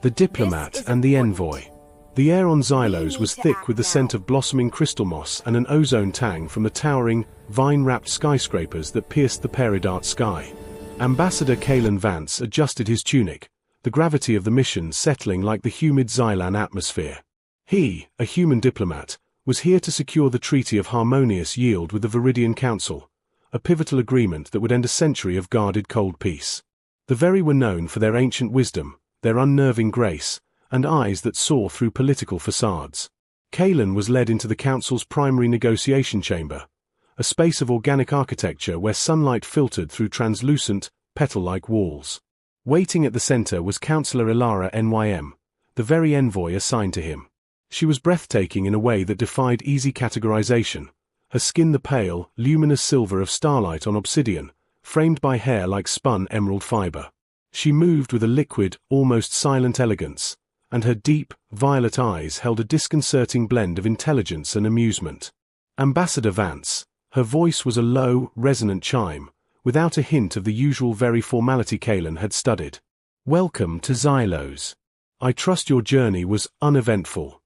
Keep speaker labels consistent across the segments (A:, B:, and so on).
A: The Diplomat and the Envoy. The air on Xylos was thick with the scent of blossoming crystal moss and an ozone tang from the towering, vine-wrapped skyscrapers that pierced the peridot sky. Ambassador Kalen Vance adjusted his tunic, the gravity of the mission settling like the humid Xylan atmosphere. He, a human diplomat, was here to secure the Treaty of Harmonious Yield with the Viridian Council, a pivotal agreement that would end a century of guarded cold peace. The very were known for their ancient wisdom, their unnerving grace, and eyes that saw through political facades. Kalen was led into the Council's primary negotiation chamber, a space of organic architecture where sunlight filtered through translucent, petal-like walls. Waiting at the center was Councillor Ilara Nym, the very envoy assigned to him. She was breathtaking in a way that defied easy categorization, her skin the pale, luminous silver of starlight on obsidian, framed by hair like spun emerald fiber. She moved with a liquid, almost silent elegance, and her deep, violet eyes held a disconcerting blend of intelligence and amusement. Ambassador Vance, her voice was a low, resonant chime, without a hint of the usual very formality Kalen had studied. "Welcome to Xylos. I trust your journey was uneventful."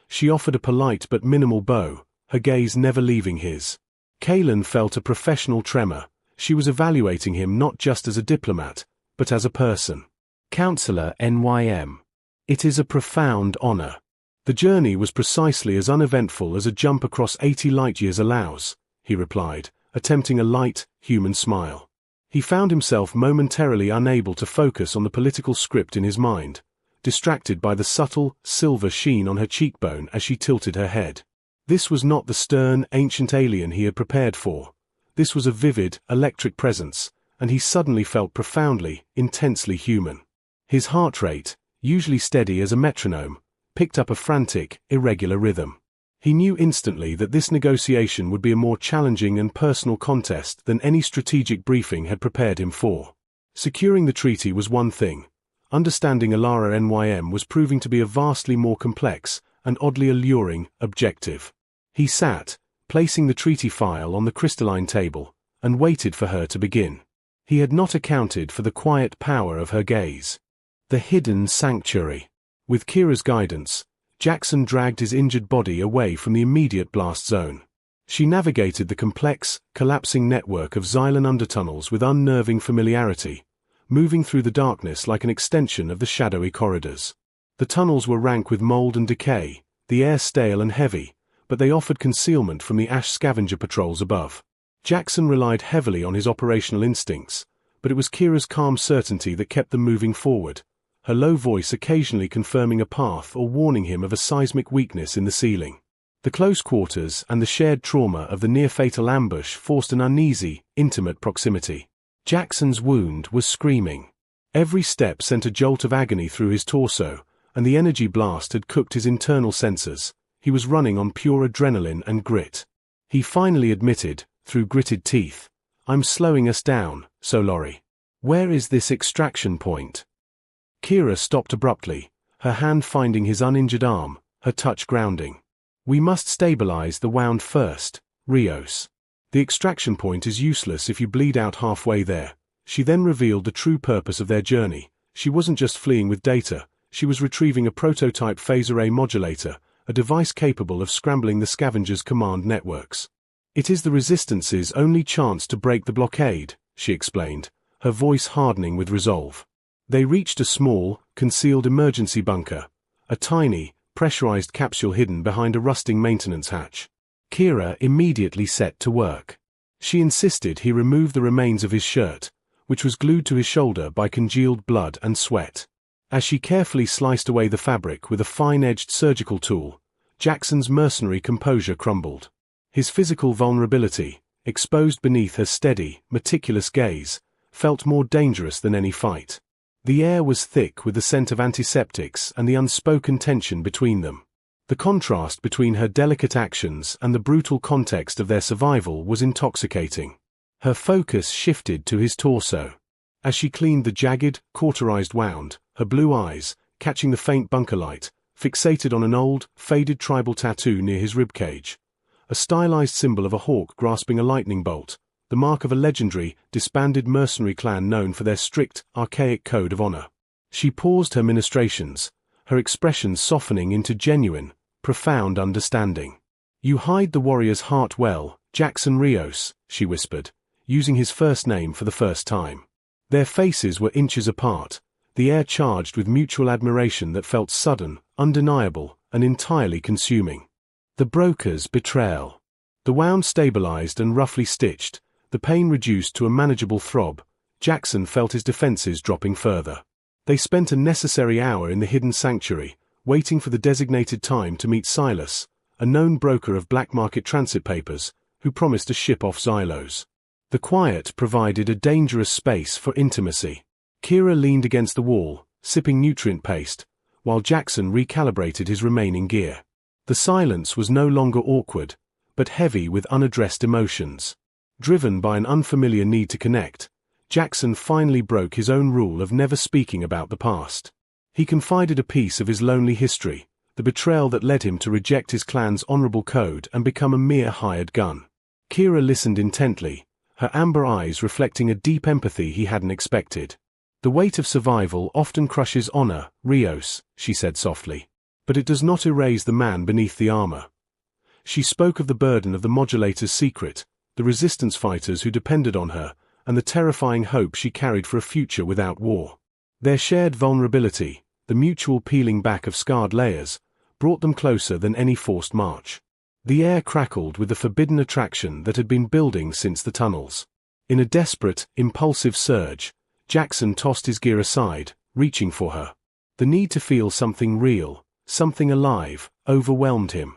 A: She offered a polite but minimal bow, her gaze never leaving his. Kalen felt a professional tremor. She was evaluating him not just as a diplomat, but as a person. "Councillor Nym. It is a profound honor." "The journey was precisely as uneventful as a jump across 80 light-years allows," he replied, attempting a light, human smile. He found himself momentarily unable to focus on the political script in his mind, distracted by the subtle, silver sheen on her cheekbone as she tilted her head. This was not the stern, ancient alien he had prepared for. This was a vivid, electric presence, and he suddenly felt profoundly, intensely human. His heart rate, usually steady as a metronome, picked up a frantic, irregular rhythm. He knew instantly that this negotiation would be a more challenging and personal contest than any strategic briefing had prepared him for. Securing the treaty was one thing. Understanding Ilara Nym was proving to be a vastly more complex and oddly alluring objective. He sat, placing the treaty file on the crystalline table, and waited for her to begin. He had not accounted for the quiet power of her gaze. The hidden sanctuary. With Kira's guidance, Jackson dragged his injured body away from the immediate blast zone. She navigated the complex, collapsing network of Xylan undertunnels with unnerving familiarity, moving through the darkness like an extension of the shadowy corridors. The tunnels were rank with mold and decay, the air stale and heavy, but they offered concealment from the ash scavenger patrols above. Jackson relied heavily on his operational instincts, but it was Kira's calm certainty that kept them moving forward, her low voice occasionally confirming a path or warning him of a seismic weakness in the ceiling. The close quarters and the shared trauma of the near-fatal ambush forced an uneasy, intimate proximity. Jackson's wound was screaming. Every step sent a jolt of agony through his torso, and the energy blast had cooked his internal sensors. He was running on pure adrenaline and grit. He finally admitted, through gritted teeth, "I'm slowing us down, Solori. Where is this extraction point?" Kira stopped abruptly, her hand finding his uninjured arm, her touch grounding. "We must stabilize the wound first, Rios. The extraction point is useless if you bleed out halfway there." She then revealed the true purpose of their journey. She wasn't just fleeing with data, she was retrieving a prototype phase array modulator, a device capable of scrambling the scavengers' command networks. "It is the Resistance's only chance to break the blockade," she explained, her voice hardening with resolve. They reached a small, concealed emergency bunker, a tiny, pressurized capsule hidden behind a rusting maintenance hatch. Kira immediately set to work. She insisted he remove the remains of his shirt, which was glued to his shoulder by congealed blood and sweat. As she carefully sliced away the fabric with a fine-edged surgical tool, Jackson's mercenary composure crumbled. His physical vulnerability, exposed beneath her steady, meticulous gaze, felt more dangerous than any fight. The air was thick with the scent of antiseptics and the unspoken tension between them. The contrast between her delicate actions and the brutal context of their survival was intoxicating. Her focus shifted to his torso. As she cleaned the jagged, cauterized wound, her blue eyes, catching the faint bunker light, fixated on an old, faded tribal tattoo near his ribcage. A stylized symbol of a hawk grasping a lightning bolt, the mark of a legendary, disbanded mercenary clan known for their strict, archaic code of honor. She paused her ministrations, her expression softening into genuine, profound understanding. "You hide the warrior's heart well, Jackson Rios," she whispered, using his first name for the first time. Their faces were inches apart, the air charged with mutual admiration that felt sudden, undeniable, and entirely consuming. The broker's betrayal. The wound stabilized and roughly stitched, the pain reduced to a manageable throb. Jackson felt his defenses dropping further. They spent a necessary hour in the hidden sanctuary, waiting for the designated time to meet Silas, a known broker of black market transit papers, who promised a ship off Xylos. The quiet provided a dangerous space for intimacy. Kira leaned against the wall, sipping nutrient paste, while Jackson recalibrated his remaining gear. The silence was no longer awkward, but heavy with unaddressed emotions. Driven by an unfamiliar need to connect, Jackson finally broke his own rule of never speaking about the past. He confided a piece of his lonely history, the betrayal that led him to reject his clan's honorable code and become a mere hired gun. Kira listened intently, her amber eyes reflecting a deep empathy he hadn't expected. "The weight of survival often crushes honor, Rios," she said softly. "But it does not erase the man beneath the armor." She spoke of the burden of the modulator's secret, the resistance fighters who depended on her, and the terrifying hope she carried for a future without war. Their shared vulnerability, the mutual peeling back of scarred layers, brought them closer than any forced march. The air crackled with the forbidden attraction that had been building since the tunnels. In a desperate, impulsive surge, Jackson tossed his gear aside, reaching for her. The need to feel something real, something alive, overwhelmed him.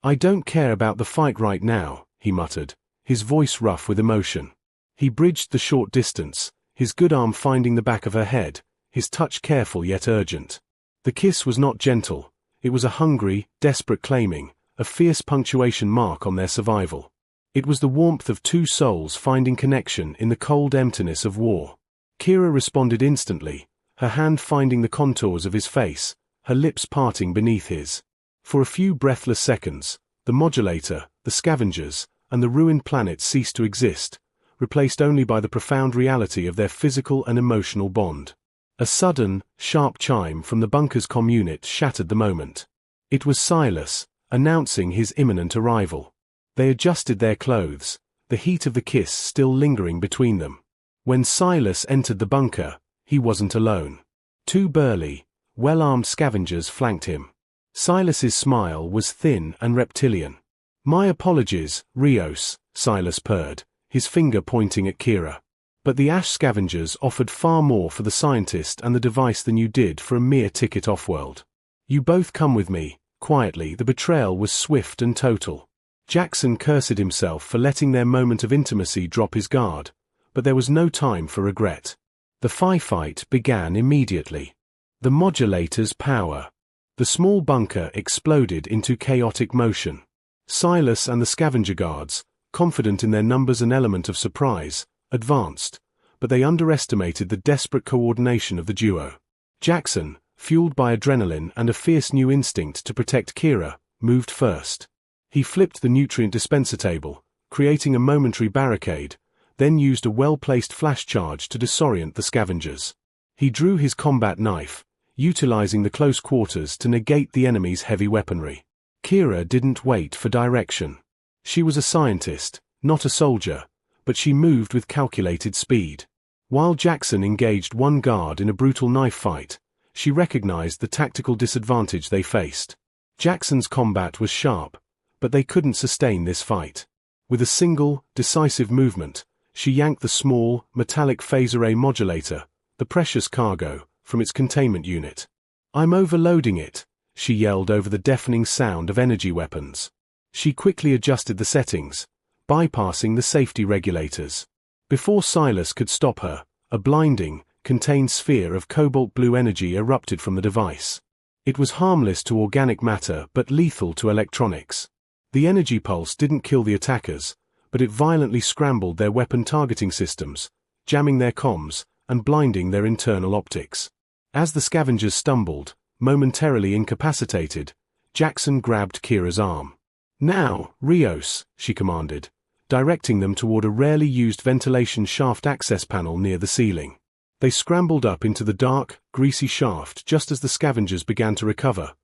A: "I don't care about the fight right now," he muttered, his voice rough with emotion. He bridged the short distance, his good arm finding the back of her head, his touch careful yet urgent. The kiss was not gentle, it was a hungry, desperate claiming, a fierce punctuation mark on their survival. It was the warmth of two souls finding connection in the cold emptiness of war. Kira responded instantly, her hand finding the contours of his face, her lips parting beneath his. For a few breathless seconds, the modulator, the scavengers, and the ruined planet ceased to exist, replaced only by the profound reality of their physical and emotional bond. A sudden, sharp chime from the bunker's comm unit shattered the moment. It was Silas, announcing his imminent arrival. They adjusted their clothes, the heat of the kiss still lingering between them. When Silas entered the bunker, he wasn't alone. Two burly, well-armed scavengers flanked him. Silas's smile was thin and reptilian. "My apologies, Rios," Silas purred, his finger pointing at Kira. "But the Ash scavengers offered far more for the scientist and the device than you did for a mere ticket off-world. You both come with me." Quietly, the betrayal was swift and total. Jackson cursed himself for letting their moment of intimacy drop his guard, but there was no time for regret. The fight began immediately. The modulator's power. The small bunker exploded into chaotic motion. Silas and the scavenger guards, confident in their numbers and element of surprise, advanced, but they underestimated the desperate coordination of the duo. Jackson, fueled by adrenaline and a fierce new instinct to protect Kira, moved first. He flipped the nutrient dispenser table, creating a momentary barricade, then used a well-placed flash charge to disorient the scavengers. He drew his combat knife, utilizing the close quarters to negate the enemy's heavy weaponry. Kira didn't wait for direction. She was a scientist, not a soldier, but she moved with calculated speed. While Jackson engaged one guard in a brutal knife fight, she recognized the tactical disadvantage they faced. Jackson's combat was sharp, but they couldn't sustain this fight. With a single, decisive movement, she yanked the small, metallic phase array modulator, the precious cargo, from its containment unit. "I'm overloading it," she yelled over the deafening sound of energy weapons. She quickly adjusted the settings, bypassing the safety regulators. Before Silas could stop her, a blinding, contained sphere of cobalt blue energy erupted from the device. It was harmless to organic matter but lethal to electronics. The energy pulse didn't kill the attackers, but it violently scrambled their weapon targeting systems, jamming their comms, and blinding their internal optics. As the scavengers stumbled, momentarily incapacitated, Jackson grabbed Kira's arm. "Now, Rios," she commanded, directing them toward a rarely used ventilation shaft access panel near the ceiling. They scrambled up into the dark, greasy shaft just as the scavengers began to recover,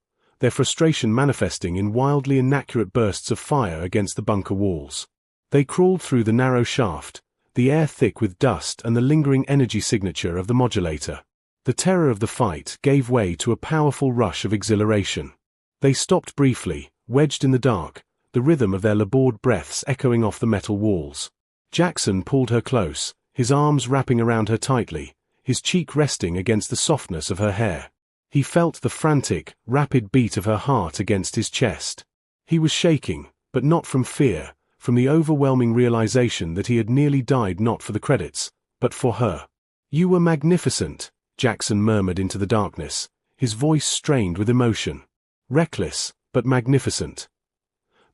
A: their frustration manifesting in wildly inaccurate bursts of fire against the bunker walls. They crawled through the narrow shaft, the air thick with dust and the lingering energy signature of the modulator. The terror of the fight gave way to a powerful rush of exhilaration. They stopped briefly, wedged in the dark, the rhythm of their labored breaths echoing off the metal walls. Jackson pulled her close, his arms wrapping around her tightly, his cheek resting against the softness of her hair. He felt the frantic, rapid beat of her heart against his chest. He was shaking, but not from fear, from the overwhelming realization that he had nearly died not for the credits, but for her. "You were magnificent," Jackson murmured into the darkness, his voice strained with emotion. "Reckless, but magnificent."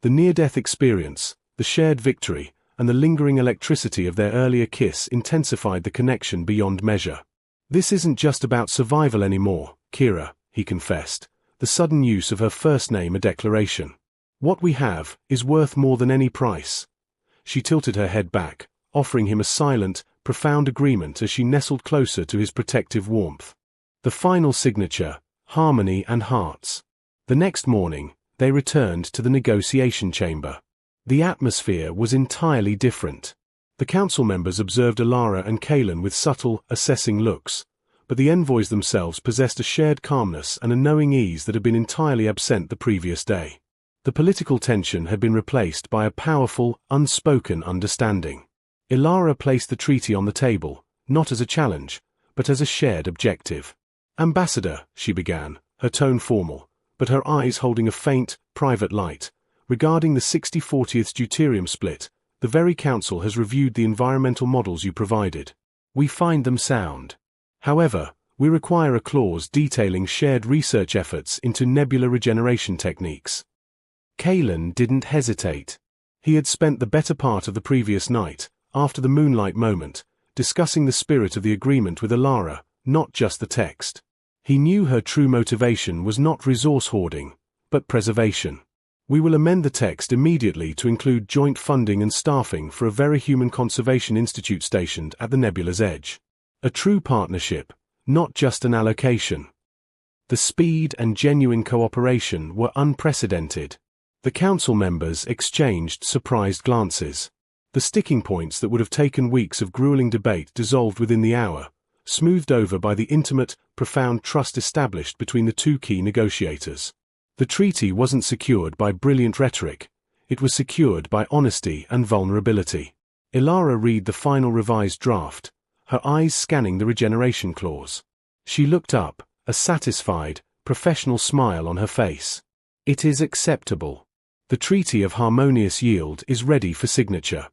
A: The near-death experience, the shared victory, and the lingering electricity of their earlier kiss intensified the connection beyond measure. "This isn't just about survival anymore, Kira," he confessed, the sudden use of her first name a declaration. "What we have is worth more than any price." She tilted her head back, offering him a silent, profound agreement as she nestled closer to his protective warmth. The final signature, harmony and hearts. The next morning, they returned to the negotiation chamber. The atmosphere was entirely different. The council members observed Alara and Kalen with subtle, assessing looks, but the envoys themselves possessed a shared calmness and a knowing ease that had been entirely absent the previous day. The political tension had been replaced by a powerful, unspoken understanding. Alara placed the treaty on the table, not as a challenge, but as a shared objective. "Ambassador," she began, her tone formal, but her eyes holding a faint, private light. "Regarding the 60/40th deuterium split, the very council has reviewed the environmental models you provided. We find them sound. However, we require a clause detailing shared research efforts into nebula regeneration techniques." Kalen didn't hesitate. He had spent the better part of the previous night, after the moonlight moment, discussing the spirit of the agreement with Alara, not just the text. He knew her true motivation was not resource hoarding, but preservation. "We will amend the text immediately to include joint funding and staffing for a very human conservation institute stationed at the nebula's edge. A true partnership, not just an allocation." The speed and genuine cooperation were unprecedented. The council members exchanged surprised glances. The sticking points that would have taken weeks of grueling debate dissolved within the hour, smoothed over by the intimate, profound trust established between the two key negotiators. The treaty wasn't secured by brilliant rhetoric, it was secured by honesty and vulnerability. Alara read the final revised draft, her eyes scanning the regeneration clause. She looked up, a satisfied, professional smile on her face. "It is acceptable. The Treaty of Harmonious Yield is ready for signature."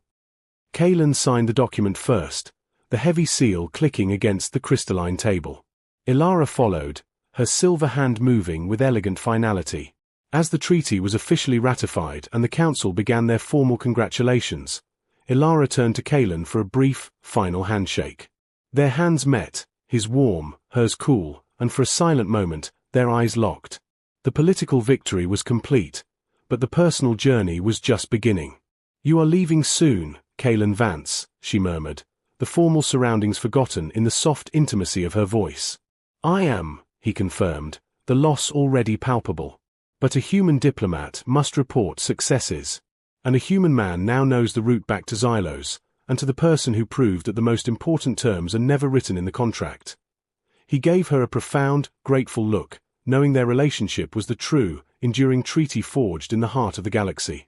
A: Kalen signed the document first, the heavy seal clicking against the crystalline table. Alara followed, her silver hand moving with elegant finality. As the treaty was officially ratified and the council began their formal congratulations, Alara turned to Kalen for a brief, final handshake. Their hands met, his warm, hers cool, and for a silent moment, their eyes locked. The political victory was complete, but the personal journey was just beginning. "You are leaving soon, Kalen Vance," she murmured, the formal surroundings forgotten in the soft intimacy of her voice. "I am," he confirmed, the loss already palpable. But a human diplomat must report successes. And a human man now knows the route back to Xylos, and to the person who proved that the most important terms are never written in the contract. He gave her a profound, grateful look, knowing their relationship was the true, enduring treaty forged in the heart of the galaxy.